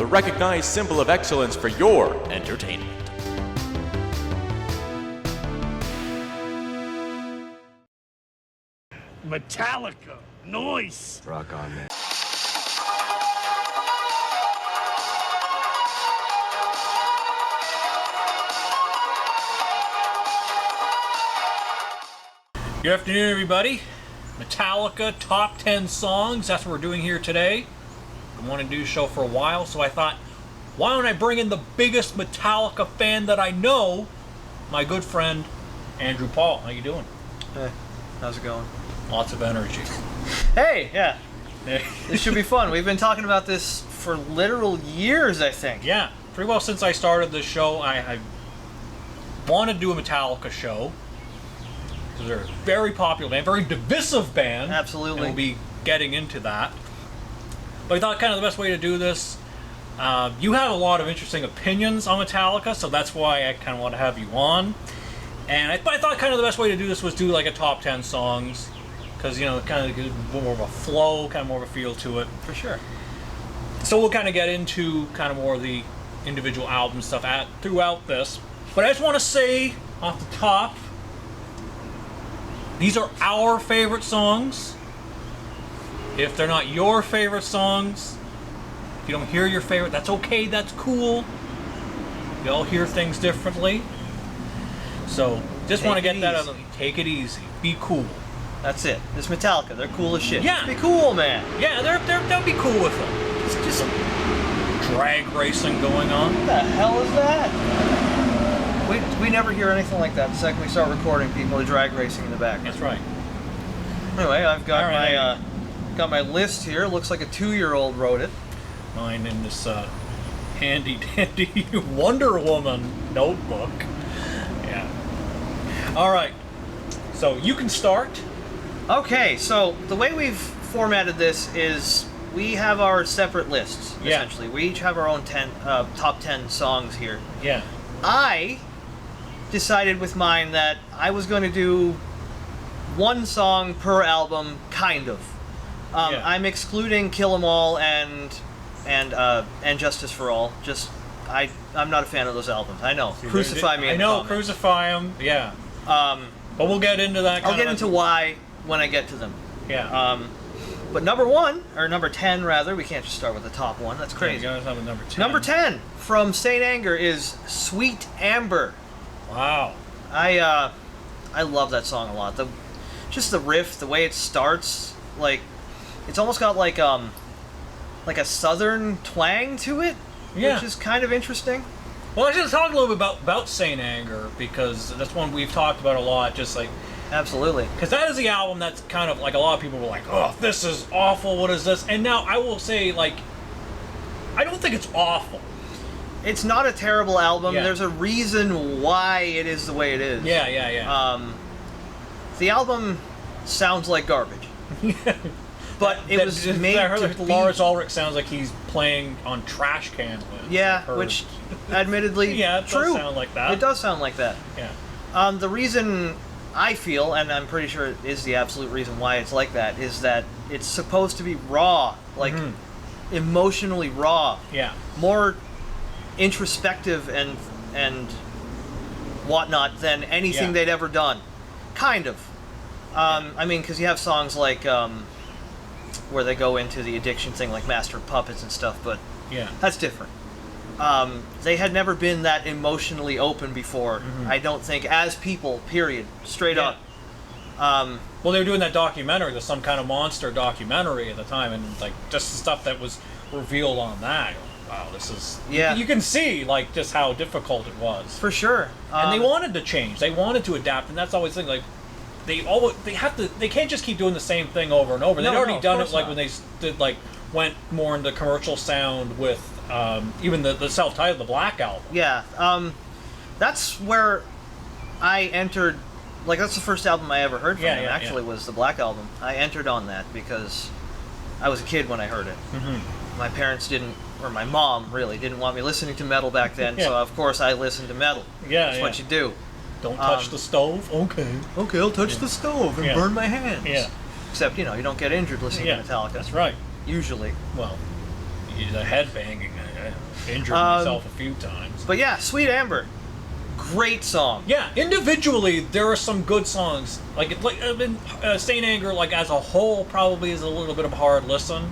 recognized symbol of excellence for your entertainment. Metallica, noise. Rock on, man. Good afternoon, everybody. Metallica top 10 songs. That's what we're doing here today. I wanted to do a show for a while, so I thought, why don't I bring in the biggest Metallica fan that I know, my good friend Andrew Paul. How you doing? Hey, how's it going? Lots of energy. Hey, yeah. This should be fun. We've been talking about this for literal years, I think. Yeah, pretty well since I started this show. I wanted to do a Metallica show. They're a very popular band, very divisive band. Absolutely. And we'll be getting into that. But I thought kind of the best way to do this, you have a lot of interesting opinions on Metallica, so that's why I kind of want to have you on. And I thought kind of the best way to do this was do like a top 10 songs, because, you know, kind of more of a flow, kind of more of a feel to it. For sure. So we'll kind of get into kind of more of the individual album stuff throughout this. But I just want to say off the top, these are our favorite songs. If they're not your favorite songs, if you don't hear your favorite, that's okay, that's cool. We all hear things differently. So, just want to get that out of the way. Take it easy. Be cool. That's it. It's Metallica. They're cool as shit. Yeah. Be cool, man. Yeah, they'll be cool with them. It's just some drag racing going on. What the hell is that? We never hear anything like that the second we start recording. People are drag racing in the back. That's right. Anyway, I've got got my list here. Looks like a 2-year-old wrote it. Mine in this handy dandy Wonder Woman notebook. Yeah. All right. So you can start. Okay, so the way we've formatted this is we have our separate lists, essentially. We each have our own top 10 songs here. Yeah. I decided with mine that I was going to do one song per album, kind of. I'm excluding Kill 'Em All and Justice for All. I'm not a fan of those albums. I know. Crucify me. I know. Crucify 'em. Yeah. But we'll get into that. I'll get into why when I get to them. Yeah. But number 10 rather. We can't just start with the top one. That's crazy. Yeah, you gotta start with number 10. Number 10 from Saint Anger is Sweet Amber. Wow. I love that song a lot. Just the riff, the way it starts, like it's almost got like a southern twang to it, which is kind of interesting. Well, I should talk a little bit about Saint Anger, because that's one we've talked about a lot. Just like absolutely, because that is the album that's kind of like a lot of people were like, "Oh, this is awful. What is this?" And now I will say, like, I don't think it's awful. It's not a terrible album. Yeah. There's a reason why it is the way it is. Yeah. The album sounds like garbage. But it was made I heard to that be... Lars Ulrich sounds like he's playing on trash can lids. Yeah, which, admittedly, yeah, it true. does sound like that. It does sound like that. Yeah. The reason I feel, and I'm pretty sure it is the absolute reason why it's like that, is that it's supposed to be raw, like emotionally raw. Yeah. More introspective and whatnot than anything they'd ever done. Kind of. I mean, because you have songs like where they go into the addiction thing, like Master of Puppets and stuff, but that's different. They had never been that emotionally open before, I don't think, as people, period, straight up. Well, they were doing that documentary, there's some kind of monster documentary at the time, and like just the stuff that was revealed on that. Wow, this is... Yeah. You can see, like, just how difficult it was. For sure. And they wanted to change. They wanted to adapt, and that's always the thing. Like, they can't just keep doing the same thing over and over. They'd already done it, like, when they did, like, went more into commercial sound with even the self-titled, the Black Album. Yeah. That's where I entered... Like, that's the first album I ever heard from them, actually, was the Black Album. I entered on that because I was a kid when I heard it. My parents didn't... Or my mom, really, didn't want me listening to metal back then, so of course I listened to metal. That's what you do. Don't touch the stove? Okay. Okay, I'll touch the stove and burn my hands. Yeah. Except, you know, you don't get injured listening to Metallica. That's right. Usually. Well, he's a headbanging. I injured myself a few times. But yeah, Sweet Amber, great song. Yeah, individually there are some good songs. Like I mean, Saint Anger, like as a whole, probably is a little bit of a hard listen.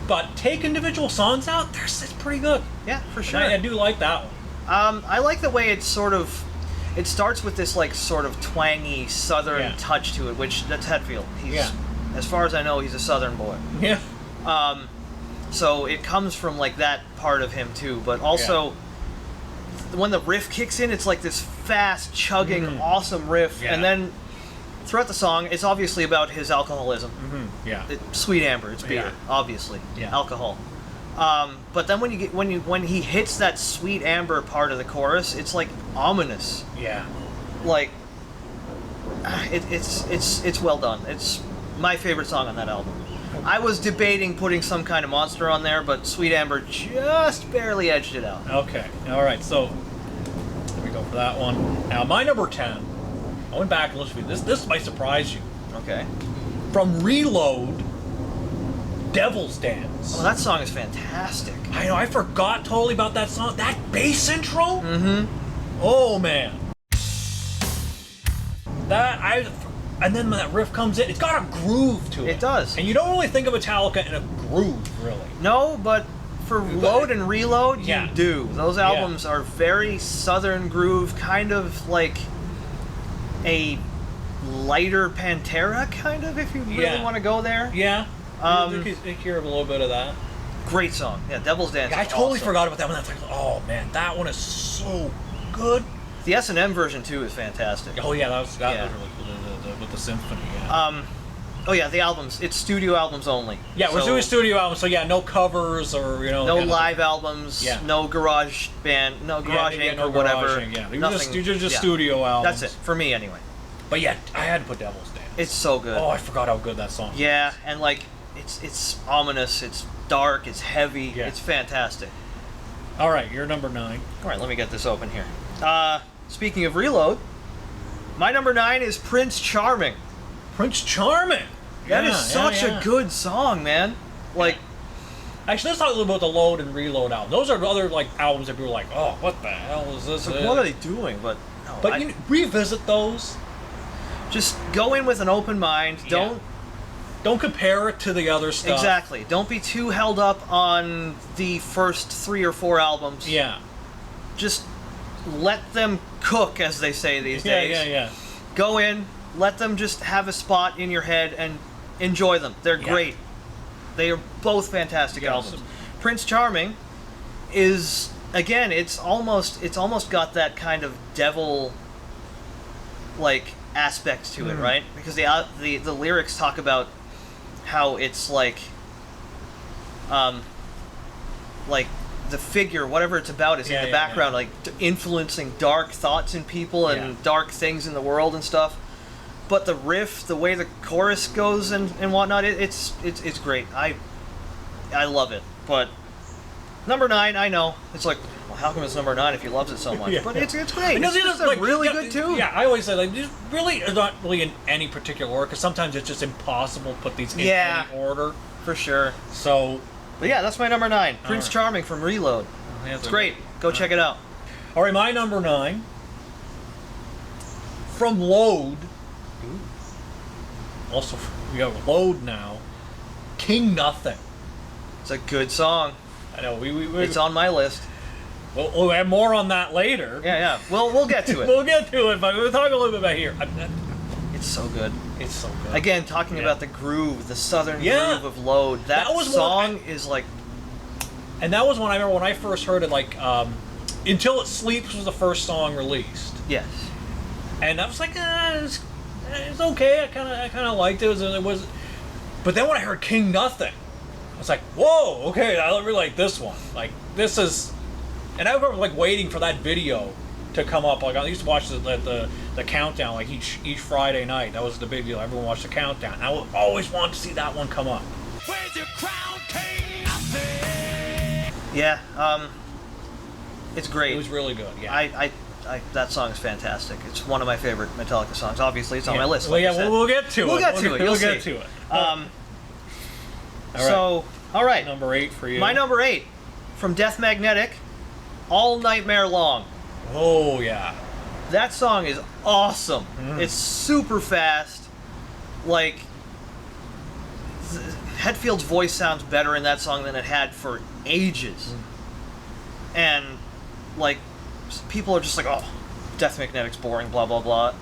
But take individual songs out, it's pretty good. Yeah, for sure. I do like that one. I like the way it's sort of. It starts with this like sort of twangy southern touch to it, which that's Hetfield. He's, as far as I know, he's a southern boy. Yeah. So it comes from like that part of him too, but also when the riff kicks in, it's like this fast, chugging, awesome riff, and then throughout the song, it's obviously about his alcoholism. Yeah. Sweet Amber, it's beer, obviously, alcohol. But then when he hits that Sweet Amber part of the chorus, it's like ominous. Yeah. Like it's well done. It's my favorite song on that album. I was debating putting Some Kind of Monster on there, but Sweet Amber just barely edged it out. Okay. All right. So let me go for that one. Now my number 10. I went back and listened to this. This might surprise you. Okay. From Reload, Devil's Dance. Oh, that song is fantastic. I know. I forgot totally about that song. That bass intro. Mm-hmm. Oh man. And then when that riff comes in, it's got a groove to it. It does. And you don't really think of Metallica in a groove, really. No, but for Load and Reload, you do. Those albums are very southern groove, kind of like a lighter Pantera, kind of, if you really want to go there. Yeah. You hear a little bit of that. Great song. Yeah, Devil's Dance. Yeah, I totally awesome. forgot about that one. That's like, oh man, that one is so good. The S&M version too is fantastic. Oh yeah, that was really good with the symphony. Yeah. Oh yeah, the albums. It's studio albums only. Yeah, we're doing studio albums, so no covers or no live albums. Yeah. No garage band, no garage Inc. or whatever. You're just studio albums. That's it for me anyway. But yeah, I had to put Devil's Dance. It's so good. Oh, I forgot how good that song is. Yeah, and like it's ominous, it's dark, it's heavy, it's fantastic. All right, you're number 9. All right, let me get this open here. Speaking of Reload, my number 9 is Prince Charming. Prince Charming. That is such a good song, man. Like, actually, let's talk a little bit about the Load and Reload album. Those are other like albums that people are like, oh, what the hell is this? Like, what are they doing? But you revisit those. Just go in with an open mind. Don't compare it to the other stuff. Exactly. Don't be too held up on the first 3 or 4 albums. Yeah. Just let them cook, as they say these days. Yeah. Go in, let them just have a spot in your head and enjoy them. They're great. They are both fantastic albums. Prince Charming is, again, it's almost got that kind of devil like aspect to it, right? Because the lyrics talk about how it's like the figure, whatever it's about, is in the background, like influencing dark thoughts in people and dark things in the world and stuff. But the riff, the way the chorus goes and whatnot, it's great. I love it. But number 9, I know it's like, well, how come it's number 9 if he loves it so much? But it's great. It's just a really good tune. Yeah, I always say like these really are not really in any particular order because sometimes it's just impossible to put these in any order. For sure. So. But yeah, that's my number 9. Prince Charming from Reload. It's great. Go check it out. All right, my number 9. From Load. Also, we have Load now. King Nothing. It's a good song. I know. It's on my list. We'll have more on that later. Yeah. We'll get to it. We'll get to it, but we'll talk a little bit about here. It's so good. It's so good. Again, talking about the groove, the southern groove of Load. That song is like... And that was when I remember when I first heard it, like, Until It Sleeps was the first song released. Yes. And I was like, it's okay. I kind of liked it. It was. But then when I heard King Nothing, I was like, whoa, okay, I really like this one. Like, this is... And I remember, like, waiting for that video to come up. Like, I used to watch the countdown, like, each Friday night. That was the big deal. Everyone watched the countdown. I would always want to see that one come up. Where's your crown, King Nothing? Yeah, it's great. It was really good, yeah. That song is fantastic. It's one of my favorite Metallica songs. Obviously, it's on my list. Well, we'll get to it. We'll get to it. We'll get to it. So, All right. Number 8 for you. My number 8 from Death Magnetic, All Nightmare Long. Oh, yeah. That song is awesome. It's super fast. Like, Hetfield's voice sounds better in that song than it had for ages. And, like, people are just like, oh, Death Magnetic's boring, blah, blah, blah.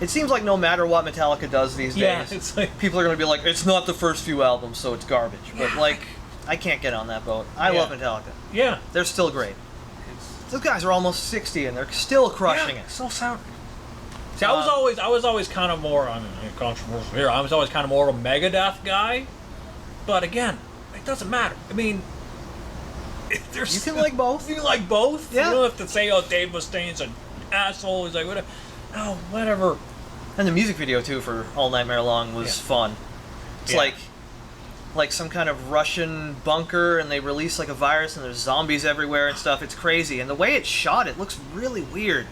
It seems like no matter what Metallica does these days, it's like, people are going to be like, it's not the first few albums, so it's garbage. But, like, I can't get on that boat. I love Metallica. yeah. They're still great. Those guys are almost 60 and they're still crushing it. So sound. See, I was always kind of more. I mean, controversial here. I was always kind of more of a Megadeth guy, but again, it doesn't matter. I mean, there's You can like both. You can like both. Yeah. You don't have to say, "Oh, Dave Mustaine's an asshole." He's like, whatever. No, whatever. And the music video too for All Nightmare Long was fun. It's like some kind of Russian bunker, and they release like a virus, and there's zombies everywhere and stuff. It's crazy, and the way it's shot, it looks really weird.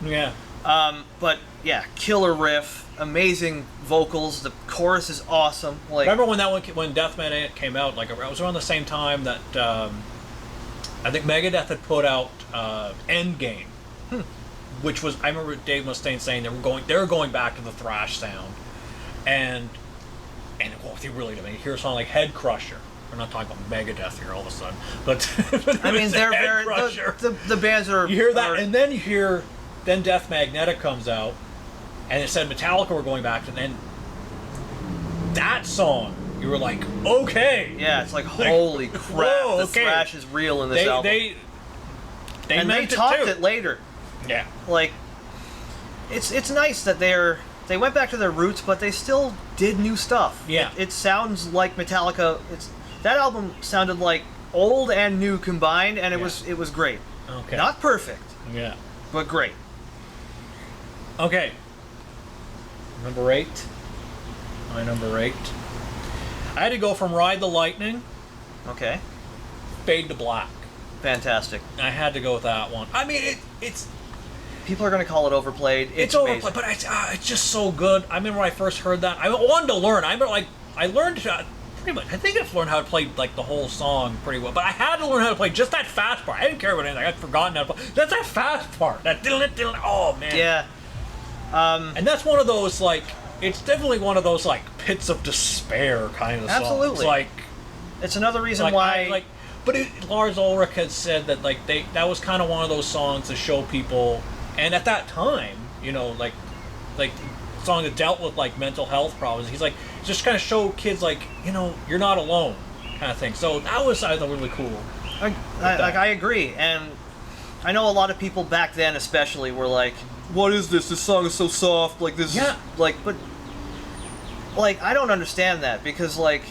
Yeah. But yeah, killer riff, amazing vocals. The chorus is awesome. Like, Remember when Death Magnetic came out? Like, it was around the same time that I think Megadeth had put out Endgame, which was, I remember Dave Mustaine saying they were going back to the thrash sound, and well, they really did. I mean, you hear a song like Head Crusher. We're not talking about Megadeth here all of a sudden, but I mean, they're Head very Crusher. the bands are. You hear that, and then you hear, then Death Magnetic comes out, and it said Metallica were going back, and then that song, you were like, okay. Yeah, it's like, holy crap, whoa, the okay. thrash is real in this album. They and meant they topped too. it later. Yeah. Like, it's nice that they went back to their roots, but they still did new stuff. Yeah. It sounds like Metallica. That album sounded like old and new combined, and it was great. Okay. Not perfect, Yeah. but great. Okay. Number 8. My number 8. I had to go from Ride the Lightning, Okay. Fade to Black. Fantastic. I had to go with that one. I mean, it's People are going to call it overplayed. It's overplayed, amazing. but it's just so good. I remember when I first heard that. I wanted to learn. I remember, like, I learned pretty much. I think I've learned how to play like the whole song pretty well. But I had to learn how to play just that fast part. I didn't care about anything. I'd forgotten how to play. That's that fast part. That diddle. Oh man. Yeah. And that's one of those, like, it's definitely one of those, like, pits of despair kind of songs. Absolutely. Like, It's another reason like, why. but Lars Ulrich had said that, like, that was kind of one of those songs to show people, and at that time, you know, like song that dealt with, like, mental health problems. He's like, just kind of show kids, like, you know, you're not alone, kind of thing. So that was, I thought, really cool. I agree, and I know a lot of people back then, especially, were like, "What is this? This song is so soft. Like this, Yeah. like." But like, I don't understand that, because like,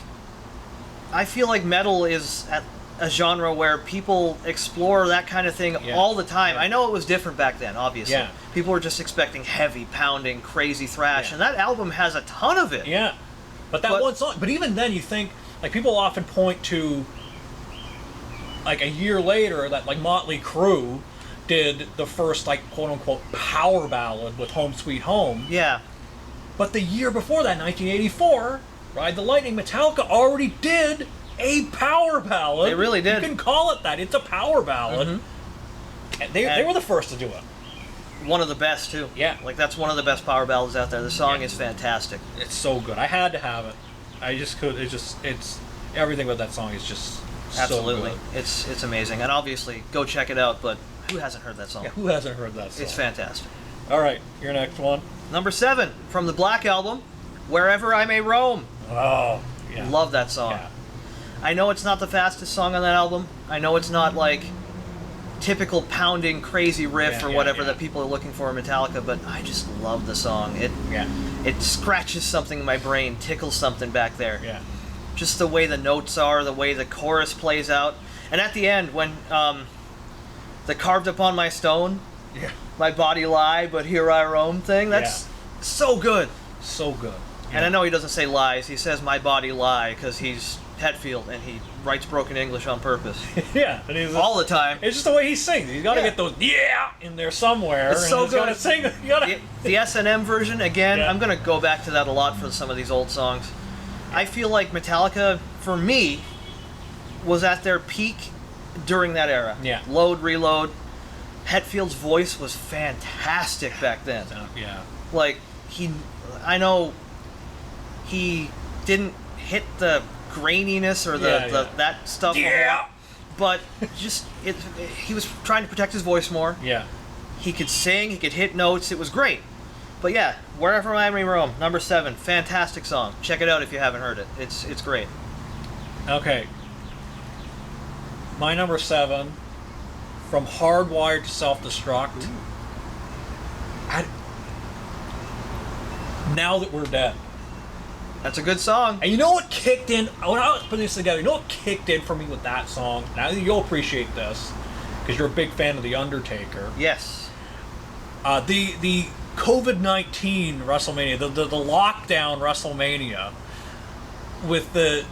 I feel like metal is a genre where people explore that kind of thing all the time. Yeah. I know it was different back then, obviously. Yeah. People were just expecting heavy, pounding, crazy thrash, Yeah. and that album has a ton of it. Yeah, but that one song. But even then, you think, like, people often point to, like, a year later that, like, Motley Crue did the first, like, quote unquote power ballad with Home Sweet Home. Yeah. But the year before that, 1984, Ride the Lightning, Metallica already did a power ballad. They really did. You can call it that. It's a power ballad. Mm-hmm. And they were the first to do it. One of the best too. Yeah. Like, that's one of the best power ballads out there. The song is fantastic. It's so good. I had to have it. I just could. It's everything about that song is just Absolutely. so good. It's amazing. And obviously, go check it out, but who hasn't heard that song? Yeah, who hasn't heard that song? It's fantastic. All right, your next one. Number 7 from the Black Album, Wherever I May Roam. Oh, yeah. Love that song. Yeah. I know it's not the fastest song on that album. I know it's not like typical pounding crazy riff or whatever that people are looking for in Metallica, but I just love the song. It scratches something in my brain, tickles something back there. Yeah. Just the way the notes are, the way the chorus plays out. And at the end, when the carved upon my stone, my body lie, but here I roam thing, that's so good. So good. Yeah. And I know he doesn't say lies, he says my body lie, because he's Hetfield and he writes broken English on purpose. Yeah. And he's All the time. It's just the way he sings. He's got to get those in there somewhere. It's and so he's good. Gotta sing. You gotta. The S&M version, again, Yeah. I'm going to go back to that a lot for some of these old songs. I feel like Metallica, for me, was at their peak during that era. Yeah. Load, Reload. Hetfield's voice was fantastic back then. Yeah. Like, I know he didn't hit the graininess or that stuff. Yeah. But just, he was trying to protect his voice more. Yeah. He could sing, he could hit notes, it was great. But yeah, Wherever Miami Roam, number 7, fantastic song. Check it out if you haven't heard it. It's great. Okay. My number 7, From Hardwired to Self-Destruct. Now That We're Dead. That's a good song. And you know what kicked in, when I was putting this together, you know what kicked in for me with that song? Now you'll appreciate this, because you're a big fan of The Undertaker. Yes. The COVID-19 WrestleMania, the lockdown WrestleMania, with the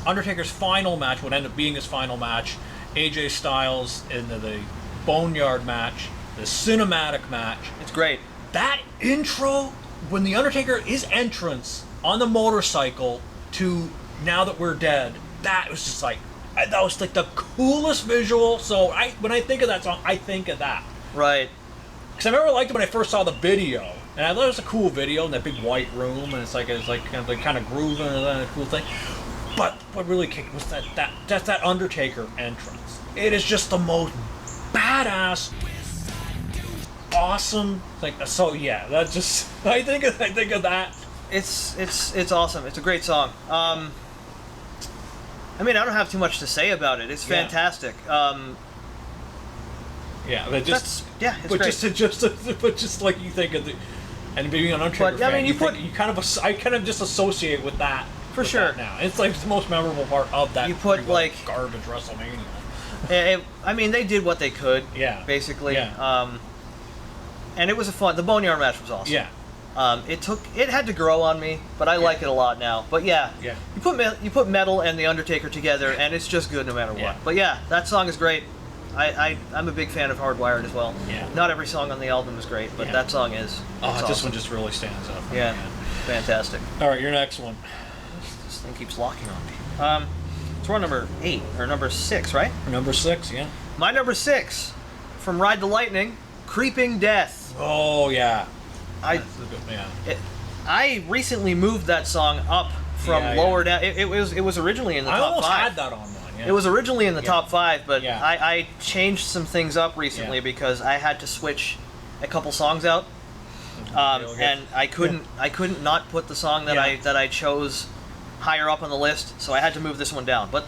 Undertaker's final match, would end up being his final match, AJ Styles in the Boneyard match, the cinematic match. It's great. That intro, when the Undertaker, his entrance on the motorcycle to Now That We're Dead, that was just like, that was like the coolest visual. So when I think of that song, I think of that. Right. Because I remember I liked it when I first saw the video, and I thought it was a cool video in that big white room, and it's like kind of grooving and a cool thing. But what really kicked was that Undertaker entrance. It is just the most badass, awesome thing. So yeah, that's just I think of that. It's awesome. It's a great song. I mean, I don't have too much to say about it. It's fantastic. Yeah, but just it's but great. but just like you think of the, and being an Undertaker But, fan, I mean, I kind of just associate with that for sure. Now it's like the most memorable part of that. You put like garbage WrestleMania. I mean, they did what they could. Yeah. Basically. Yeah. And it was the Boneyard match was awesome. Yeah. It had to grow on me, but I like it a lot now. But yeah. You put Metal and the Undertaker together, and it's just good no matter what. Yeah. But yeah, that song is great. I'm a big fan of Hardwired as well. Yeah. Not every song on the album is great, but that song is. This awesome. one just really stands out. Yeah. Fantastic. All right, your next one. This thing keeps locking on me. So we're on number 8 or number 6, right? Number 6, yeah. My number 6, from Ride the Lightning, Creeping Death. Oh yeah. I recently moved that song up from lower down. It was originally in the top 5. I almost had that on mine. Yeah. It was originally in the top 5, but Yeah. I changed some things up recently because I had to switch a couple songs out, and I couldn't not put the song that I chose higher up on the list, so I had to move this one down. But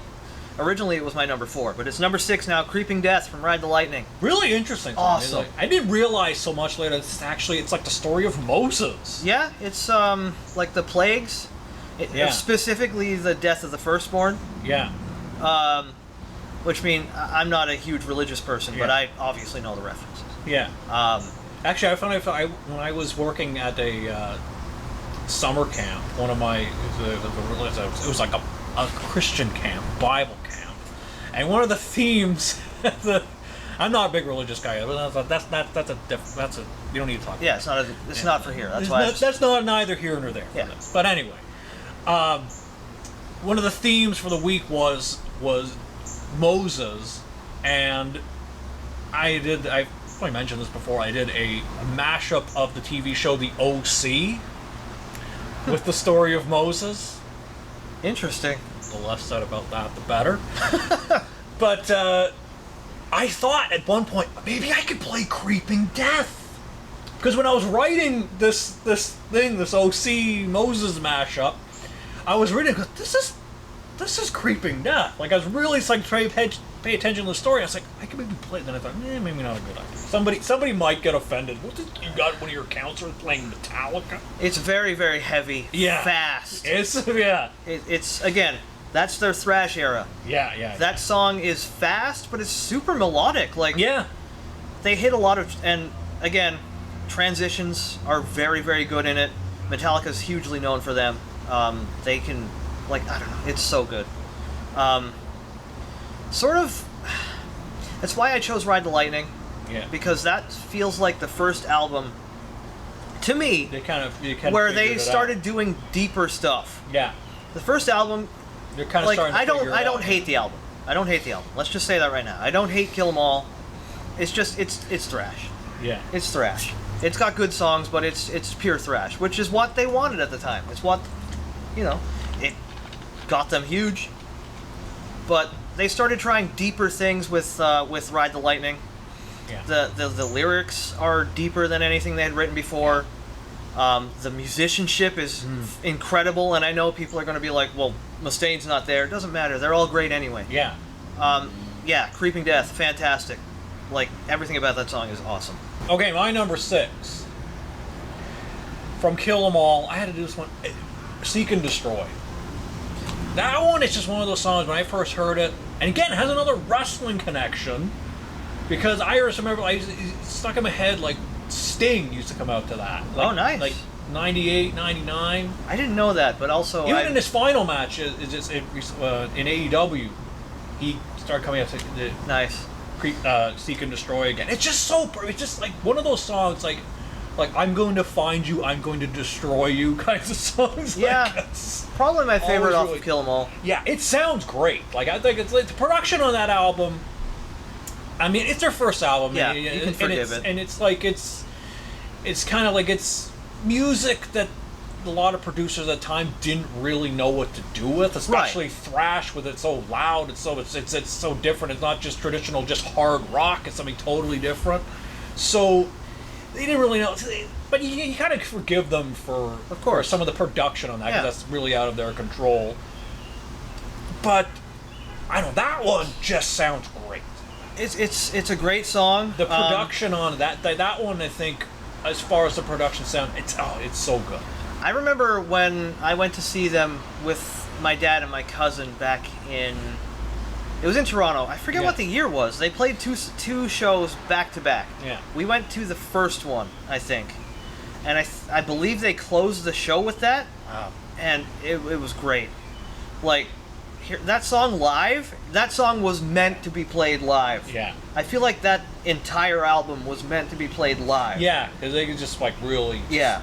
originally it was my number 4, but it's number 6 now. Creeping Death from Ride the Lightning. Really interesting. Awesome. I didn't realize so much later. It's like the story of Moses. Yeah, it's like the plagues, specifically the death of the firstborn. Yeah. Which mean I'm not a huge religious person, but I obviously know the references. Yeah. Actually, I found when I was working at a summer camp, one of my it was like a Christian camp, Bible camp, and one of the themes. I'm not a big religious guy, but that's a you don't need to talk. Yeah, about it's not for here. That's why. That's not neither here nor there. Yeah. But anyway, one of the themes for the week was Moses, and I've probably mentioned this before, I did a mashup of the TV show The O.C. with the story of Moses. Interesting. The less said about that, the better. But I thought at one point, maybe I could play Creeping Death. Because when I was writing this O.C. Moses mashup, I was reading, this is Creeping Death. Like, I was really like trying to pay attention to the story. I was like, I could maybe play it. Then I thought, maybe not a good idea. Somebody might get offended. What did you got one of your counselors playing Metallica? It's very, very heavy. Yeah. Fast. It's again, that's their thrash era. Yeah. That song is fast, but it's super melodic. Like, they hit a lot of, and again, transitions are very, very good in it. Metallica's hugely known for them. They can, like, I don't know, it's so good. That's why I chose Ride the Lightning. Yeah. Because that feels like the first album to me, They kind of where figured they it started out. doing deeper stuff. Yeah, The first album, they're kind of like starting to figure it I don't out. hate the album. I don't hate the album. Let's just say that right now. I don't hate Kill 'Em All. It's just it's thrash. Yeah, It's thrash. It's got good songs, but it's pure thrash, which is what they wanted at the time. It's what, it got them huge. But they started trying deeper things with Ride the Lightning. yeah. The lyrics are deeper than anything they had written before. The musicianship is incredible, and I know people are going to be like, well, Mustaine's not there. It doesn't matter. They're all great anyway. Yeah. Yeah, Creeping Death, fantastic. Like, everything about that song is awesome. Okay, my number 6. From Kill 'Em All, I had to do this one. Seek and Destroy. That one is just one of those songs when I first heard it, and again, it has another wrestling connection, because I just remember, like, it stuck in my head, like, Sting used to come out to that. Like, Oh, nice. Like, 98, 99. I didn't know that, but also Even in his final match, in AEW, he started coming out to the nice. Seek and Destroy again. It's just so. It's just like one of those songs, like I'm going to find you, I'm going to destroy you kinds of songs. Yeah. Like, it's Probably my favorite always off really- of Kill 'Em All. yeah, it sounds great. Like I think it's like the production on that album. I mean, it's their first album. Yeah, and, you can forgive it. And it's like it's kind of like it's music that a lot of producers at the time didn't really know what to do with, especially thrash, with it so loud. It's so different. It's not just traditional, just hard rock. It's something totally different. So they didn't really know. But you kind of forgive them for, Of course. for some of the production on that, because Yeah. that's really out of their control. But I don't know, that one just sounds great. It's a great song. The production on that one, I think, as far as the production sound, it's so good. I remember when I went to see them with my dad and my cousin back in. It was in Toronto. I forget Yeah. what the year was. They played two shows back to back. Yeah. We went to the first one, I think, and I believe they closed the show with that, Wow. and it was great. Like, that song live. That song was meant to be played live. Yeah. I feel like that entire album was meant to be played live. Yeah, because they could just really, Yeah.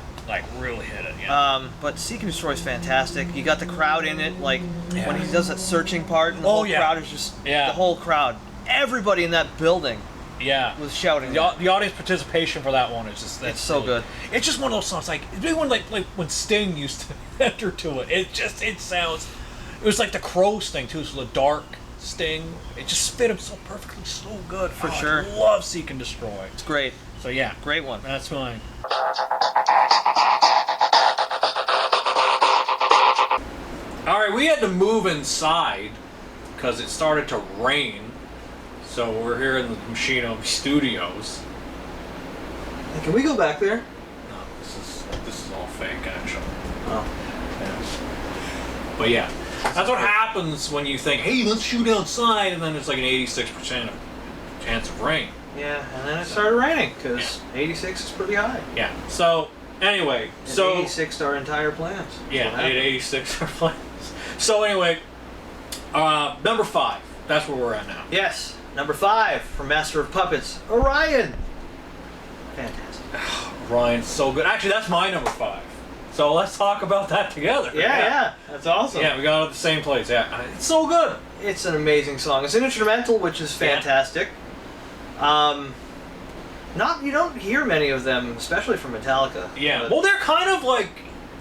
really hit it. Yeah. But Seek and Destroy is fantastic. You got the crowd in it, like Yeah. when he does that searching part, and the Oh, whole yeah. crowd is just Yeah. the whole crowd. Everybody in that building Yeah. was shouting. The audience participation for that one is just It's so good. It's just one of those songs like when Sting used to enter to it. It sounds. It was like the Crows thing too. So the dark Sting. It just fit him so perfectly, so good. For sure. I love Seek and Destroy. It's great. So yeah, Great one. that's mine. All right, we had to move inside because it started to rain. So we're here in the Machino studios. Can we go back there? No, this is all fake, actually. Oh. Yeah. But yeah, that's what happens when you think, hey, let's shoot outside, and then it's like an 86% chance of rain. Yeah, and then it started raining because 86 is pretty high. Yeah. So anyway, And so 86 to our entire plans. That's what yeah, happened. 86 are plans. So anyway, number 5. That's where we're at now. Yes, number 5 from Master of Puppets, Orion. Fantastic. Ryan's so good. Actually, that's my number 5. So let's talk about that together. Yeah, that's awesome. Yeah, we got it at the same place. Yeah, it's so good. It's an amazing song. It's an instrumental, which is fantastic. You don't hear many of them, especially from Metallica. Yeah. but- Well, they're kind of like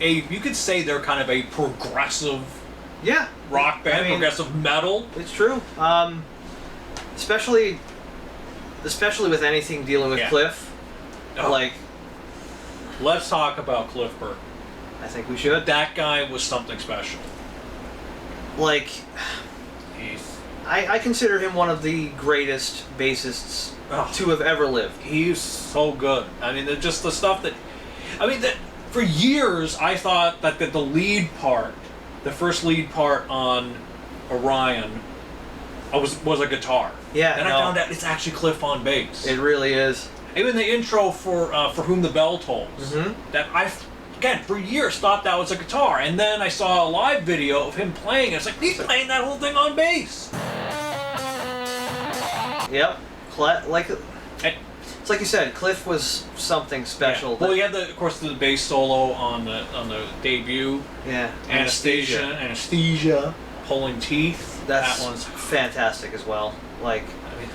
you could say they're kind of a progressive yeah, rock band, I mean, progressive metal. It's true. Especially with anything dealing with Yeah. Cliff. Oh. Like, Let's talk about Cliff Burton. I think we should. That guy was something special. Like, He's I consider him one of the greatest bassists Oh. to have ever lived. he's so good. I mean, they're just the stuff that. I mean, that for years I thought that the lead part, the first lead part on Orion, was a guitar. Yeah, And I no. found out it's actually Cliff on bass. It really is. Even the intro for Whom the Bell Tolls, Mhm. that again, for years thought that was a guitar, and then I saw a live video of him playing it. It's like, he's playing that whole thing on bass. Yep. Like, And It's like you said, Cliff was something special. Yeah. Well, you had of course the bass solo on the debut. Yeah. Anesthesia. Pulling Teeth. That one's fantastic as well. Like,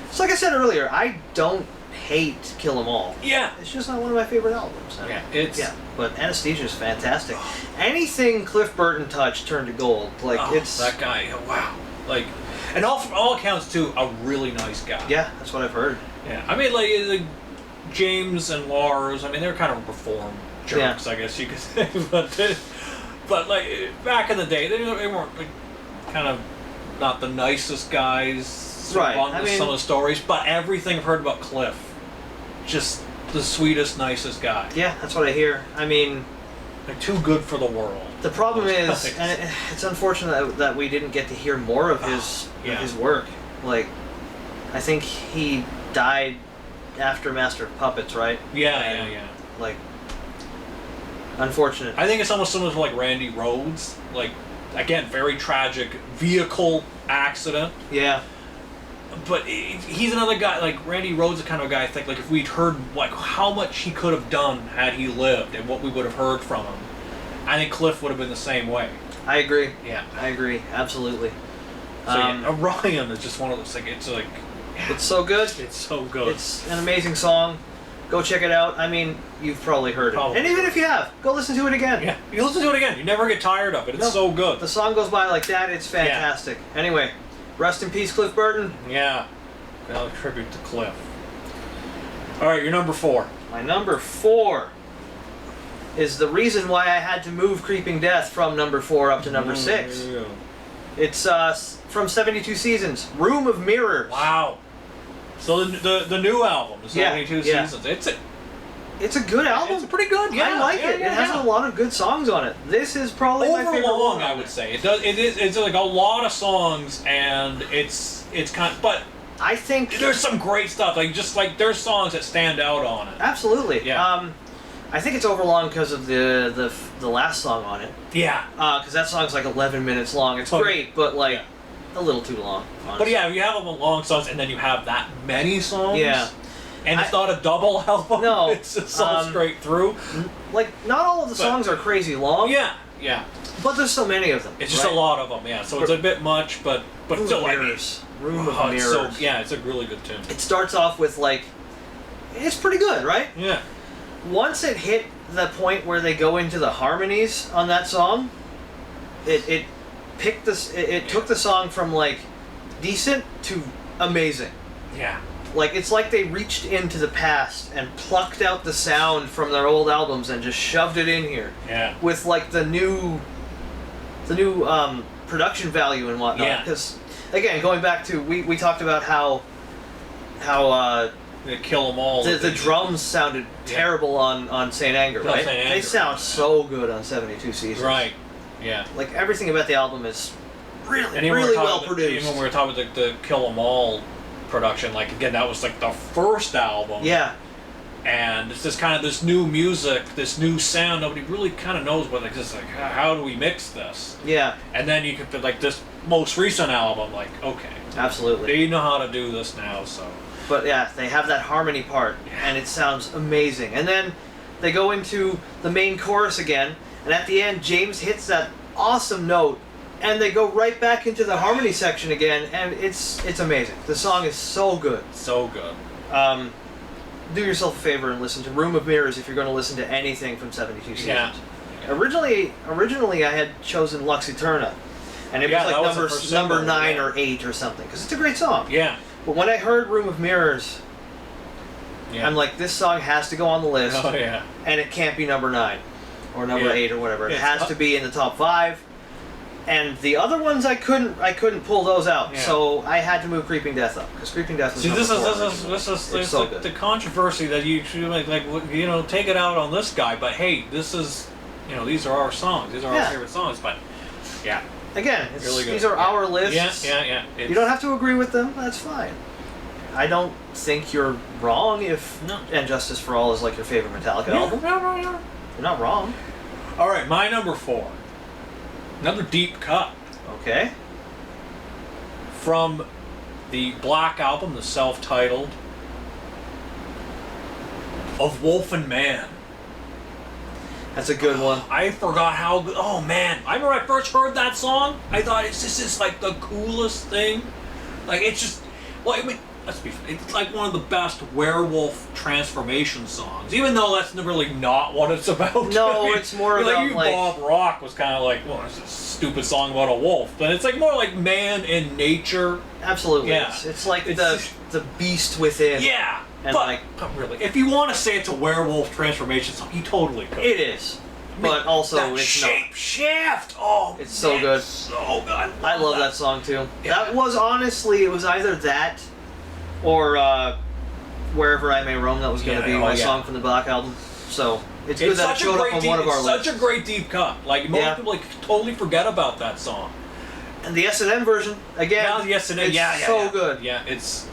it's like I said earlier, I don't hate Kill 'Em All. Yeah. It's just not one of my favorite albums. Yeah. But Anesthesia is fantastic. Anything Cliff Burton touched turned to gold. Like, it's that guy. Wow. Like, and from all accounts too, a really nice guy. Yeah, that's what I've heard. Yeah. I mean, like James and Lars. I mean, they're kind of reformed jerks, I guess you could say. But like back in the day, they weren't like, kind of not the nicest guys. Right. On some of the stories, but everything I've heard about Cliff, just the sweetest, nicest guy. Yeah, that's what I hear. I mean, like too good for the world. The problem is, and it's unfortunate that we didn't get to hear more of his work. Like, I think he died after Master of Puppets, right? Yeah. Like, unfortunate. I think it's almost similar to like Randy Rhoads. Like, again, very tragic vehicle accident. Yeah. But he's another guy, like Randy Rhoads, the kind of guy I think, like if we'd heard like how much he could have done had he lived and what we would have heard from him, I think Cliff would have been the same way. I agree. Yeah. I agree. Absolutely. So Orion is just one of those, like, it's like... It's so good. It's so good. It's an amazing song. Go check it out. I mean, you've probably heard it. And even if you have, go listen to it again. Yeah, you listen to it again. You never get tired of it. It's so good. The song goes by like that. It's fantastic. Yeah. Anyway, rest in peace, Cliff Burton. Yeah. A tribute to Cliff. All right, your number 4. My number 4 is the reason why I had to move Creeping Death from number 4 up to number 6. Yeah. It's from 72 Seasons, Room of Mirrors. Wow. So the new album, the 72 Seasons. It's a good album. It's pretty good. Yeah, I like it. It has a lot of good songs on it. This is probably my favorite one. I would say it does. It's like a lot of songs, and it's kind of, but I think there's some great stuff. Like just like there's songs that stand out on it. Absolutely. Yeah. I think it's overlong because of the last song on it. Yeah. Because that song's like 11 minutes long. It's great, but like a little too long. Honestly. But yeah, you have long songs, and then you have that many songs. Yeah. And it's not a double album. No. It's just all straight through. Like, not all of the songs are crazy long. Yeah, yeah. But there's so many of them. It's just a lot of them, yeah. So it's a bit much, but still like Room of Mirrors. It's a really good tune. It starts off with like, it's pretty good, right? Yeah. Once it hit the point where they go into the harmonies on that song, it took the song from like decent to amazing. Yeah. Like, it's like they reached into the past and plucked out the sound from their old albums and just shoved it in here. Yeah. With like the new production value and whatnot. Yeah. Because again, going back to we talked about how they Kill 'Em All. The drums sounded terrible on Saint Anger, right? They sound so good on 72 Seasons. Right. Yeah. Like everything about the album is really well produced. Even when we were talking about the Kill 'Em All production, like again, that was like the first album. Yeah. And it's just kind of this new music, this new sound. Nobody really kind of knows what exists. Like, how do we mix this? Yeah. And then you could like this most recent album, like, okay, absolutely, they know how to do this now. So. But yeah, they have that harmony part, and it sounds amazing. And then they go into the main chorus again, and at the end, James hits that awesome note, and they go right back into the harmony section again, and it's amazing. The song is so good. So good. Do yourself a favor and listen to Room of Mirrors if you're going to listen to anything from 72 Seasons. Yeah. Originally I had chosen Lux Eterna, and it was like number 9 or 8 or something, because it's a great song. Yeah. But when I heard Room of Mirrors, yeah. I'm like, this song has to go on the list. Oh, yeah. And it can't be number 9 or number 8 or whatever. It has to be in the top 5. And the other ones I couldn't pull those out. Yeah. So I had to move Creeping Death up, because Creeping Death was number 4 this is the controversy that you should like take it out on this guy, but hey, this is these are our songs. These are our favorite songs, but yeah. Again, really good. These are our lists. Yeah. You don't have to agree with them. That's fine. I don't think you're wrong if And Justice for All is like your favorite Metallica album. No. You're not wrong. All right, my number 4. Another deep cut. Okay. From the Black Album, the self-titled. of Wolf and Man. That's a good one. I forgot how good. Oh man, I remember I first heard that song. I thought this is like the coolest thing. Like it's just, well, I mean, let's be. It's like one of the best werewolf transformation songs, even though that's really not what it's about. No, I mean, it's more like, about you like Bob Rock was kind of like, well, it's a stupid song about a wolf, but it's like more like man in nature. absolutely. Yeah. It's like It's the beast within. Yeah, And but, like- but really, if you want to say it's a werewolf transformation song, you totally could. It is, I mean, but also that it's shape shift. Oh, It's so man, good. So good. I love that song too. Yeah. That was honestly, it was either that or Wherever I May Roam. That was going to be my song from the Black Album. So it's good that it showed up on one of our lists. Such a great deep cut. Like most people like totally forget about that song. And the S&M version again. Now the S&M, it's so good. Yeah, it's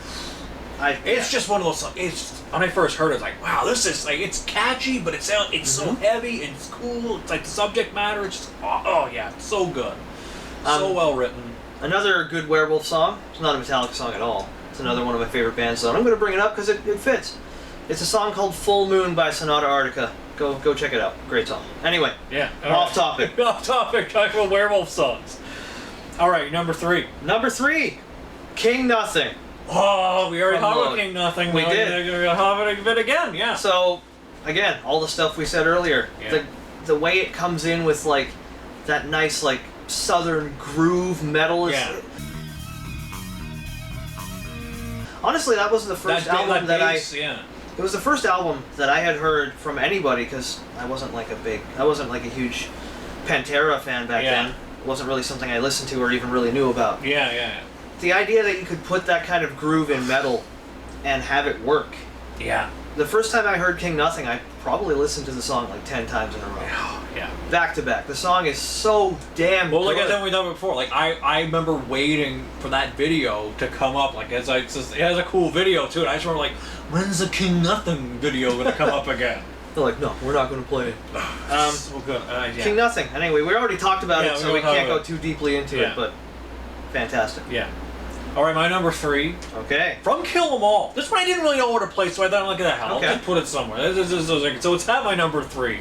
Yeah. just one of those songs. It's when I first heard it, I was like, wow, this is like it's catchy, but it's so Mm-hmm. heavy and it's cool. It's like the subject matter. It's just oh yeah, it's so good, so well written. Another good werewolf song. It's not a Metallica song at all. It's another one of my favorite bands, so I'm going to bring it up because it fits. It's a song called Full Moon by Sonata Arctica. Go check it out. Great song. Anyway, Yeah. off topic. Off topic. Talking about werewolf songs. All right, number 3. Number 3, King Nothing. Oh, we already From talked about Load. King Nothing. We Now did. We're gonna have it a bit again. Yeah. So, again, all the stuff we said earlier. Yeah. The way it comes in with like that nice like southern groove metal is. Yeah. Honestly, that was the first album that bass, yeah. It was the first album that I had heard from anybody because I wasn't like a huge Pantera fan back Yeah. then. It wasn't really something I listened to or even really knew about. Yeah. The idea that you could put that kind of groove in metal and have it work. Yeah. The first time I heard King Nothing, I probably listened to the song like 10 times in a row. Yeah. Back to back. The song is so damn Well, good. like I said we done before, like I remember waiting for that video to come up. Like it has a cool video too. And I just remember like, when's the King Nothing video gonna come up again? They're like, no, we're not going to play it. So good. Yeah. King Nothing. Anyway, we already talked about Yeah, it, we so we talked can't go about it. too deeply into Yeah. it, but fantastic. Yeah. All right, my number 3. Okay. From Kill 'Em All. This one I didn't really know where to place, so I thought, look at that. I'll Okay. just put it somewhere. So it's at my number 3.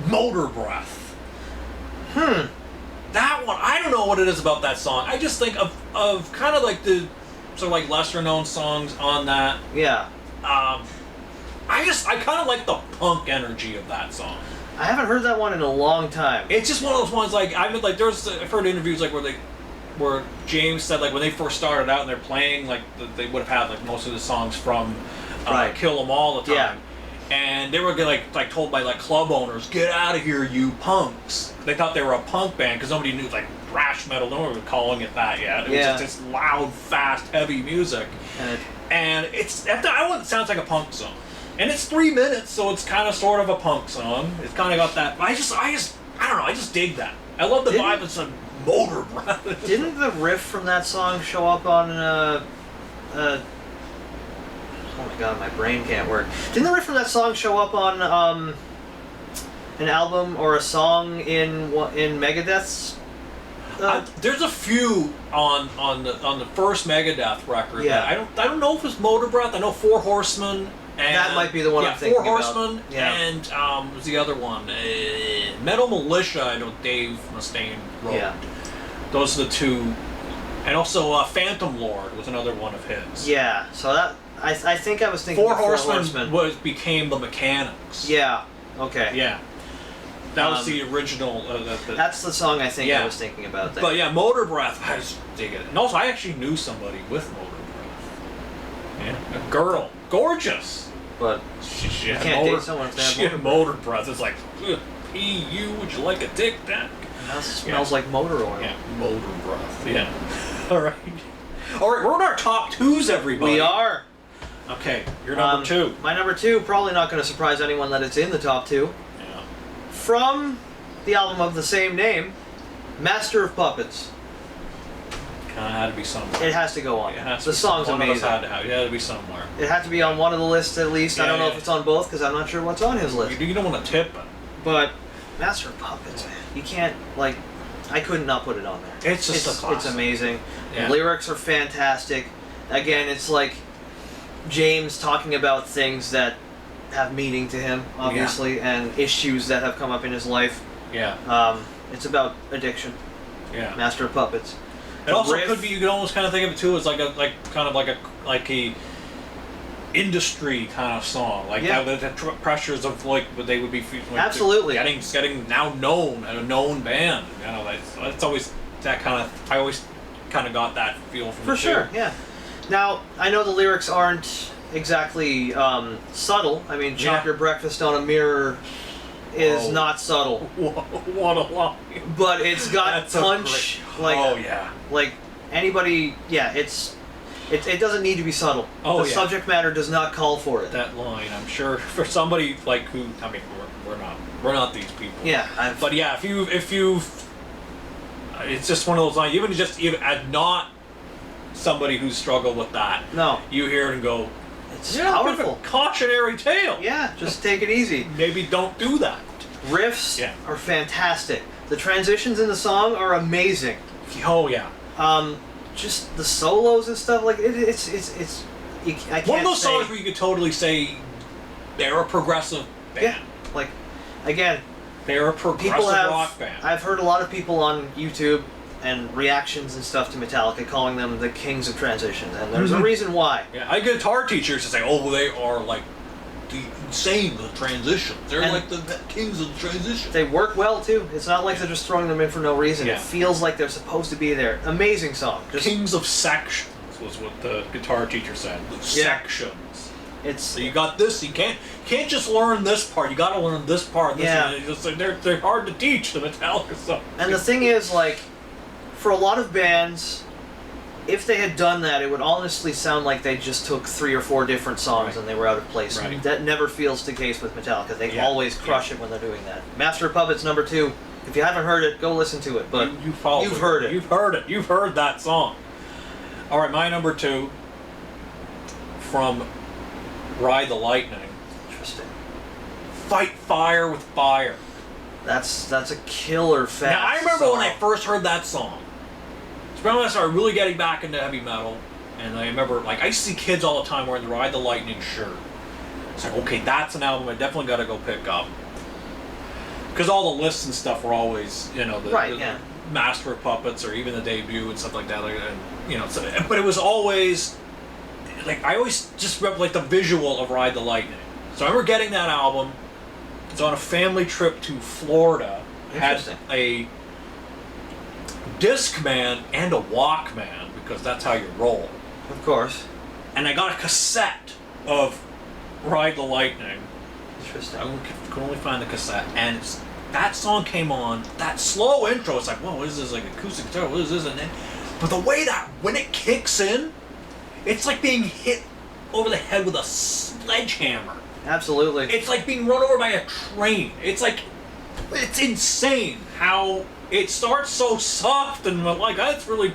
Motor Breath. That one, I don't know what it is about that song. I just think of kind of like the sort of like lesser known songs on that. Yeah. I kind of like the punk energy of that song. I haven't heard that one in a long time. It's just one of those ones like I've heard interviews like where James said like when they first started out and they're playing like they would have had like most of the songs from Right. Kill 'Em All the Yeah. time, and they were like told by like club owners, get out of here, you punks. They thought they were a punk band because nobody knew like thrash metal. No one was calling it that yet. It was Yeah. just this loud, fast, heavy music, and I wouldn't sounds like a punk song. And it's 3 minutes, so it's kind of sort of a punk song. It's kind of got that. I don't know. I just dig that. I love the Didn't- vibe. It's a motor breath. Didn't the riff from that song show up on oh my god, my brain can't work. Didn't the riff from that song show up on an album or a song in Megadeth's? There's a few on the first Megadeth record. Yeah. That I don't know if it's Motor Breath. I know Four Horsemen. And, That might be the one yeah, I'm thinking Four about. Horsemen. Yeah. And what's the other one? Metal Militia. I know Dave Mustaine wrote. Yeah. Those are the two. And also Phantom Lord was another one of his. Yeah. So that I think I was thinking Four of Horsemen became the Mechanics. Yeah. Okay. Yeah. That was the original. That's the song I think Yeah. I was thinking about. There. But yeah, Motor Breath, I just dig it. And also, I actually knew somebody with Motor Breath. Yeah, a girl, gorgeous. But She had can't motor, date someone if they have she had motor breath. It's like, P.U. Would you like a Tic Tac? that smells like motor oil. Yeah, motor breath. Yeah. All right. We're in our top 2s, everybody. We are. Okay, you're number 2. My number 2, probably not going to surprise anyone that it's in the top 2. Yeah. From the album of the same name, Master of Puppets. Kind of had to be somewhere. It has to go on. It has to The be song's one of us amazing. It had to be somewhere. It had to be on one of the lists at least. I Yeah, don't know yeah. if it's on both because I'm not sure what's on his list. You don't want to tip it. But Master of Puppets, man, you can't like. I couldn't not put it on there. It's just a classic. It's amazing. Yeah. The lyrics are fantastic. Again, it's like James talking about things that have meaning to him, obviously, and issues that have come up in his life. Yeah. It's about addiction. Yeah. Master of Puppets. It also could be. You could almost kind of think of it too as like a industry kind of song, like the pressures of like what they would be feeling. Like Absolutely. Getting now known and a known band. You know, that's always that kind of. I always kind of got that feel from For sure. Yeah. Now I know the lyrics aren't exactly subtle. I mean, chop your breakfast on a mirror is not subtle. What a line. But it's got punch. Like anybody. Yeah. It doesn't need to be subtle. The subject matter does not call for it. That line, I'm sure, for somebody like who, I mean, we're not these people. Yeah. But yeah, if you, it's just one of those lines. Even as not somebody who's struggled with that. No. You hear it and go, it's powerful. A cautionary tale. Yeah. Just take it easy. Maybe don't do that. Riffs are fantastic. The transitions in the song are amazing. Oh yeah. Just the solos and stuff, like it's I can't one of those say, songs where you could totally say they're a progressive band. Yeah, like again, they're a progressive rock band. I've heard a lot of people on YouTube and reactions and stuff to Metallica calling them the kings of transitions, and there's a reason why. Yeah, I get guitar teachers to say, "Oh, they are like the insane the transitions. They're like the kings of the transition." They work well too. It's not like they're just throwing them in for no reason. Yeah. It feels like they're supposed to be there. Amazing song. Kings of sections was what the guitar teacher said. Sections. So you got this. You can't just learn this part. You got to learn this part. They're hard to teach, the Metallica stuff. And the thing is, like, for a lot of bands, if they had done that, it would honestly sound like they just took 3 or 4 different songs and they were out of place. Right. That never feels the case with Metallica. They always crush it when they're doing that. Master of Puppets #2. If you haven't heard it, go listen to it. But you've heard it. You've heard it. You've heard that song. All right, my #2 from Ride the Lightning. Interesting. Fight Fire with Fire. That's a killer fast Now I remember song. when I first heard that song. It's when I started really getting back into heavy metal, and I remember, like, I used to see kids all the time wearing the Ride the Lightning shirt. It's like, okay, that's an album I definitely got to go pick up. Because all the lists and stuff were always, the Master of Puppets or even the debut and stuff like that. But it was always, like, I always just remember, like, the visual of Ride the Lightning. So I remember getting that album. It's on a family trip to Florida. Had a Discman and a Walkman, because that's how you roll. Of course. And I got a cassette of Ride the Lightning. Interesting. I could only find the cassette, and that song came on. That slow intro, it's like, whoa, what is this? Like acoustic guitar? What is this? And then, but the way that when it kicks in, it's like being hit over the head with a sledgehammer. Absolutely. It's like being run over by a train. It's it's insane how it starts so soft and like that's really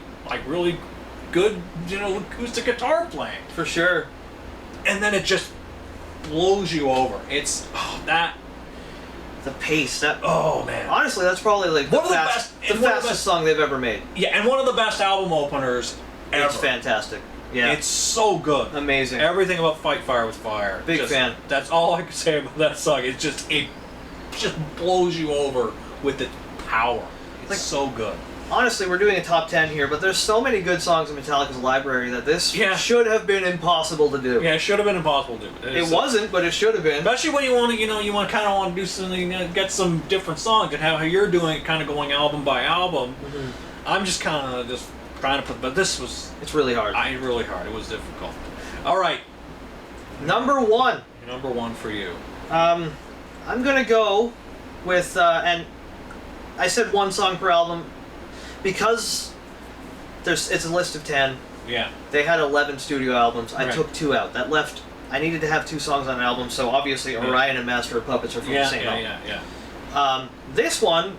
good, acoustic guitar playing. For sure. And then it just blows you over. It's the pace. Oh man. Honestly, that's probably like the fastest song they've ever made. Yeah, and one of the best album openers ever. It's fantastic. Yeah. It's so good. Amazing. Everything about Fight Fire with Fire. Big fan. That's all I can say about that song. It just blows you over with its power. It's so good. Honestly, we're doing a top 10 here, but there's so many good songs in Metallica's library that this should have been impossible to do. Yeah, it should have been impossible to do. It wasn't, but it should have been. Especially when you want to do something, get some different songs, and how you're doing it, kind of going album by album. Mm-hmm. I'm just kind of just trying to put, but this was... It's really hard. Really hard. It was difficult. All right. Number 1. Number 1 for you. I'm going to go with, and I said 1 song per album, because it's a list of 10. Yeah. They had 11 studio albums. I took 2 out. That left... I needed to have 2 songs on an album, so obviously Orion and Master of Puppets are from the same album. Yeah. This one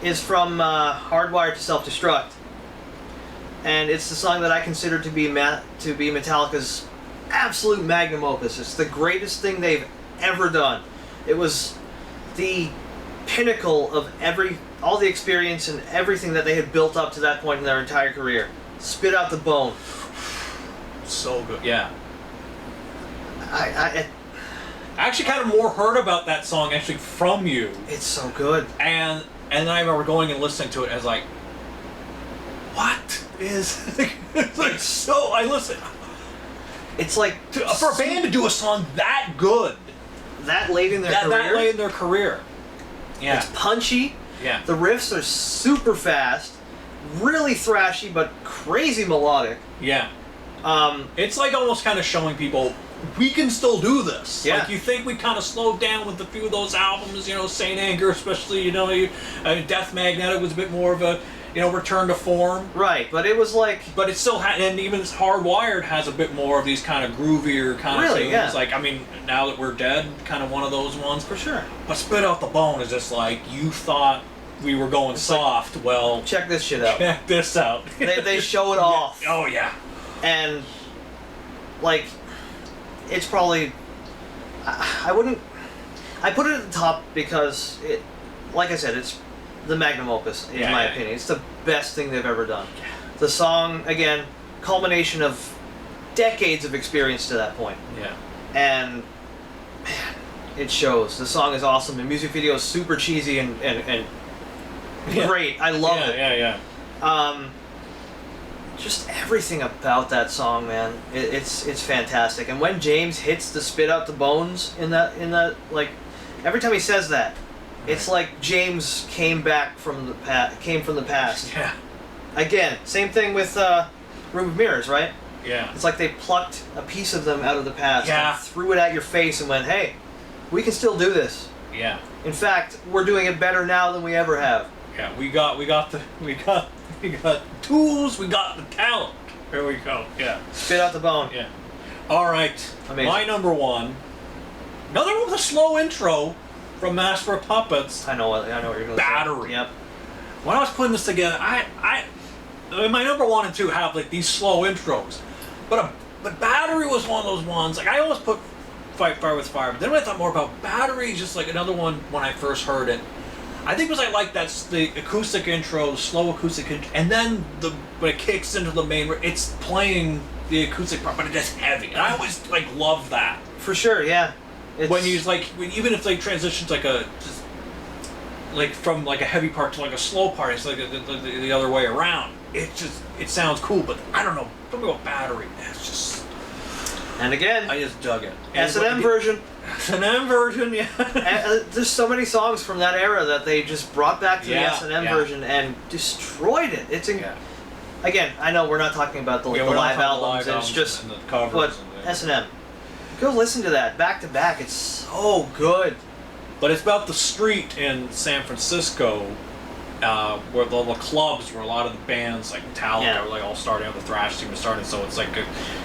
is from Hardwired to Self-Destruct. And it's the song that I consider to be Metallica's absolute magnum opus. It's the greatest thing they've ever done. It was the pinnacle of all the experience and everything that they had built up to that point in their entire career. Spit Out the Bone. So good. Yeah. I actually kind of more heard about that song actually from you, It's so good. and then I remember going and listening to it as like, what is it's like so I listen It's like for a band to do a song that good that late in their that career. late in their career. Yeah. It's punchy. Yeah. The riffs are super fast, really thrashy, but crazy melodic. Yeah. Um, It's like almost kind of showing people we can still do this. Yeah. Like you think we kind of slowed down with a few of those albums, you know, Saint Anger especially, you know, Death Magnetic was a bit more of a, you know, return to form. right, but it was like But it still had, and even Hardwired has a bit more of these kind of groovier kind of Really, tunes. yeah. Like, I mean, Now That We're Dead, kind of one of those ones. for sure. But Spit Out the Bone is just like, you thought we were going soft. Well, Check this shit out. check this out. They show it off, Oh, yeah. and like it's probably I wouldn't. I put it at the top because it, like I said, it's the magnum opus in my opinion. It's the best thing they've ever done. The song, again, culmination of decades of experience to that point. Yeah. And man, it shows. The song is awesome. The music video is super cheesy and Yeah. great. I love it. Yeah. Just everything about that song, man. It's fantastic. And when James hits the spit out the bones in that like, every time he says that, it's like James came back from the past. Yeah. Again, same thing with Room of Mirrors, right? Yeah. It's like they plucked a piece of them out of the past Yeah. and threw it at your face and went, "Hey, we can still do this. Yeah. In fact, we're doing it better now than we ever have." Yeah. We got tools. We got the talent. There we go. Yeah. Spit out the bone. Yeah. All right. Amazing. My number one. Another one with a slow intro from Master of Puppets. I know what you're going to say. Battery. Yep. When I was putting this together, I my number one and two have like these slow intros, but Battery was one of those ones. Like I almost put Fight Fire with Fire, but then when I thought more about Battery, just like another one when I first heard it. I think because I like that's the acoustic intro, the slow acoustic intro, and then when it kicks into the main, it's playing the acoustic part, but it's just heavy. And I always like love that. For sure, yeah. When you even if they transition to like a just like from like a heavy part to like a slow part, it's like the other way around. It sounds cool, but I don't know. Something about Battery. It's just. And again, I just dug it. S&M version. S&M version, yeah. There's so many songs from that era that they just brought back to the Yeah, S&M yeah. version and destroyed it. It's Yeah. Again, I know we're not talking about the Yeah, live we're not talking albums. live It's just and the covers but and the- S&M. Go listen to that back to back. It's so good. But it's about the street in San Francisco, where the clubs where a lot of the bands like Metallica Yeah. were like all starting out, the thrash scene was starting. So it's like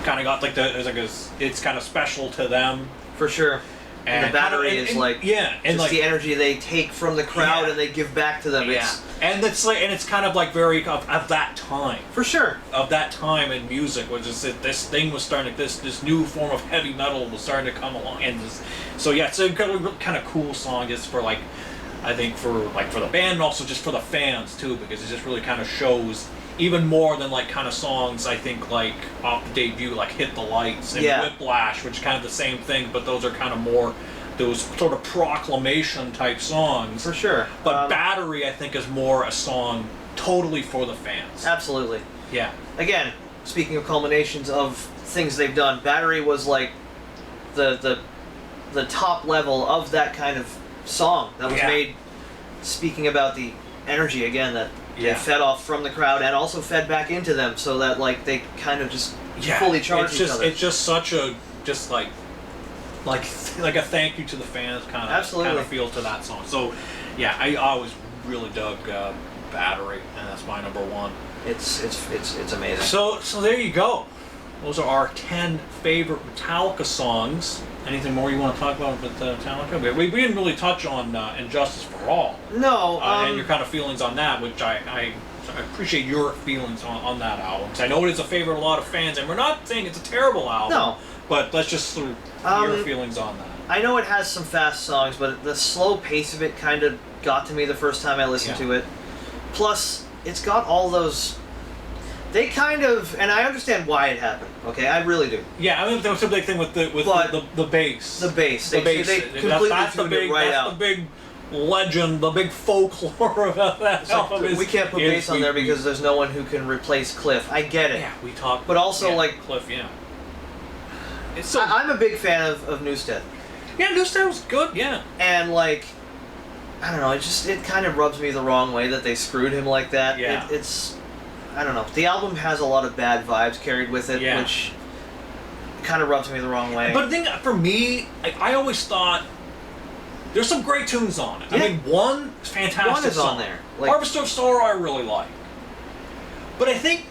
kind of got like it's kind of special to them. For sure. And the Battery is like and just like the energy they take from the crowd Yeah. and they give back to them. yeah, and it's kind of like very of that time. For sure. Of that time in music, was just that this thing was starting, this new form of heavy metal was starting to come along, and so yeah, it's a kind of cool song just for like, I think for the band and also just for the fans too, because it just really kind of shows even more than like kind of songs I think like off the debut like Hit the Lights and Yeah. Whiplash, which kind of the same thing, but those are kind of more those sort of proclamation type songs. For sure. But Battery, I think, is more a song totally for the fans. Absolutely. Yeah. Again, speaking of culminations of things they've done, Battery was like the top level of that kind of song that was Yeah. made, speaking about the energy again that Yeah. they fed off from the crowd and also fed back into them, so that like they kind of just Yeah. fully charged It's each just other. it's just such a just like a thank you to the fans Absolutely. kind of feel to that song. So yeah, I always really dug Battery, and that's my number one. It's amazing. So there you go. Those are our 10 favorite Metallica songs. Anything more you want to talk about with Metallica? We didn't really touch on Injustice for All. No, And your kind of feelings on that, which I appreciate your feelings on that album. 'Cause I know it is a favorite of a lot of fans, and we're not saying it's a terrible album. No. But let's just sort of your feelings on that. I know it has some fast songs, but the slow pace of it kind of got to me the first time I listened Yeah. to it. Plus, it's got all those They kind of, and I understand why it happened. Okay, I really do. Yeah, I mean there was a big thing with the bass. The bass. The bass. They completely that's the tuned big, it right that's out. the big legend, the big folklore about that It's like, album. we can't put bass on there because there's no one who can replace Cliff. I get it. Yeah, we talked. But also, like, Cliff, yeah. It's so. I'm a big fan of Newsted. Yeah, Newsted was good. Yeah. And like, I don't know, it kind of rubs me the wrong way that they screwed him like that. Yeah. It's I don't know. The album has a lot of bad vibes carried with it, Yeah. which kind of rubs me the wrong way. But the thing for me, I always thought there's some great tunes on it. Yeah. I mean, one is fantastic. One is song. on there. Like, Harvester of Sorrow, I really like. But I think,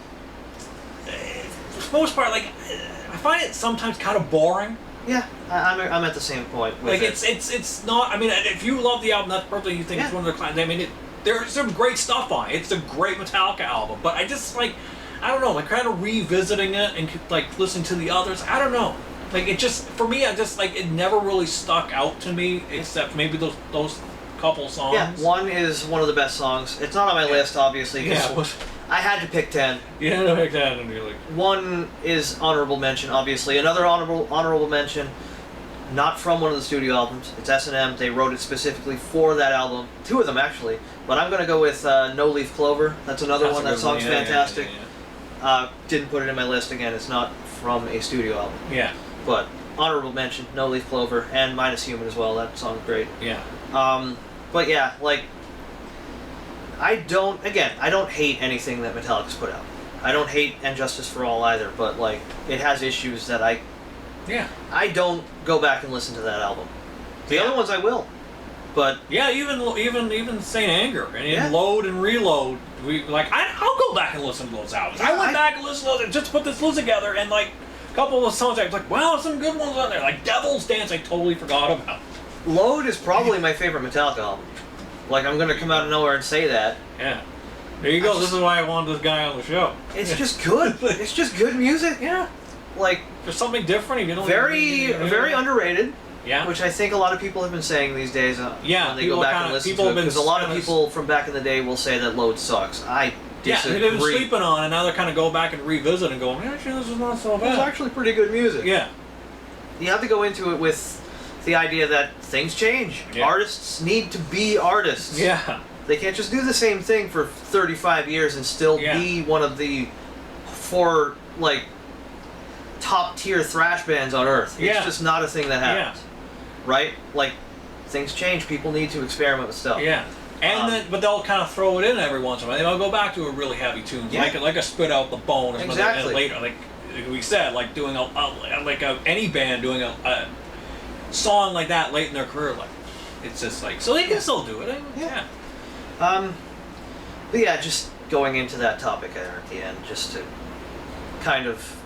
for the most part, like I find it sometimes kind of boring. yeah, I'm at the same point with Like it. it's not. I mean, if you love the album, that's perfect. You think it's Yeah. one of their classics. I mean, there's some great stuff on it. It's a great Metallica album. But I just like, I don't know, like kind of revisiting it and like listening to the others. I don't know. Like it just for me, I just like it never really stuck out to me except maybe those couple songs. Yeah, one is one of the best songs. It's not on my list, obviously, Yeah. because I had to pick 10. You had to pick that and you're like, One is honorable mention, obviously. Another honorable mention, not from one of the studio albums. It's S&M. They wrote it specifically for that album. Two of them, actually. But I'm going to go with No Leaf Clover. That's another that's one. a That good song's one. Yeah, fantastic. Yeah, Didn't put it in my list. Again, it's not from a studio album. yeah. But honorable mention, No Leaf Clover, and Minus Human as well. That song's great. Yeah. But yeah, like, I don't hate anything that Metallica's put out. I don't hate And Justice for All either, but like, it has issues that Yeah. I don't go back and listen to that album. The Yeah. other ones I will, but Yeah, even Saint Anger and Yeah. Load and Reload. I'll go back and listen to those albums. Yeah, I went back and listened to those just to put this list together, and like a couple of those songs, I was like, wow, some good ones on there. Like Devil's Dance, I totally forgot about. Load is probably my favorite Metallica album. Like, I'm gonna come out of nowhere and say that. Yeah. There you go. This is why I wanted this guy on the show. It's just good. It's just good music. Yeah. Like, There's something different. If you don't very underrated. Yeah. Which I think a lot of people have been saying these days Yeah, when they go back and listen to it. Because a lot of people from back in the day will say that Load sucks. I Yeah, disagree. they've been sleeping on it, and now they're kind of go back and revisit and going, actually, this is not so It's bad. actually pretty good music. Yeah. You have to go into it with the idea that things change. Yeah. Artists need to be artists. Yeah. They can't just do the same thing for 35 years and still Yeah. be one of the 4, like, top tier thrash bands on earth. Yeah. It's just not a thing that happens. Right? Like, things change. People need to experiment with stuff. Yeah. And then, but they'll kind of throw it in every once in a while. They'll go back to a really heavy tune, Yeah. like a Spit Out the Bone, or something, Exactly. and later, like we said, like doing any band doing a song like that late in their career, like it's just like so they can still do it. Yeah. But yeah, just going into that topic there at the end, just to kind of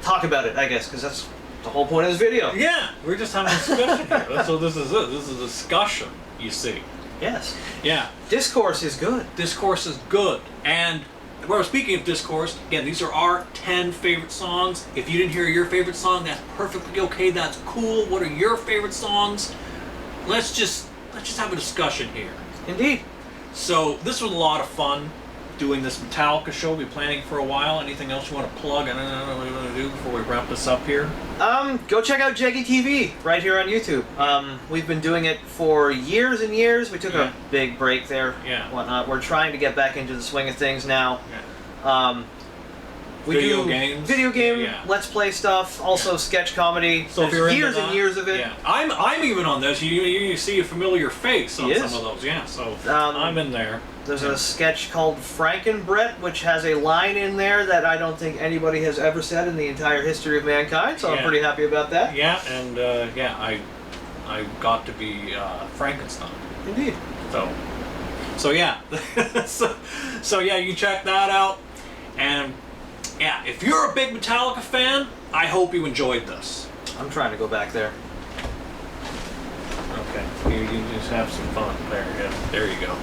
talk about it, I guess, because that's the whole point of this video. Yeah, we're just having a discussion here. That's what this is. This is a discussion, you see. Yes. Yeah. Discourse is good. Discourse is good. And well, speaking of discourse, again, these are our 10 favorite songs. If you didn't hear your favorite song, that's perfectly okay. That's cool. What are your favorite songs? Let's just have a discussion here. Indeed. So this was a lot of fun doing this Metallica show. We've been planning for a while. Anything else you want to plug? I don't know what you want to do before we wrap this up here. Go check out Jeggy TV right here on YouTube. We've been doing it for years and years. We took Yeah. a big break there, Yeah. whatnot. We're trying to get back into the swing of things now. Yeah. We Video do games. video game, Yeah. let's play stuff, also Yeah. sketch comedy. So if There's you're into years that, and years of it. Yeah. I'm even on this. You see a familiar face on He some is. of those. Yeah. So Um, I'm in there. There's a sketch called Frankenbrett, which has a line in there that I don't think anybody has ever said in the entire history of mankind, so I'm Yeah. pretty happy about that. Yeah, and I got to be Frankenstein. Indeed. So yeah, so yeah, you check that out, and yeah, if you're a big Metallica fan, I hope you enjoyed this. I'm trying to go back there. Okay, you just have some fun there. Yeah, there you go.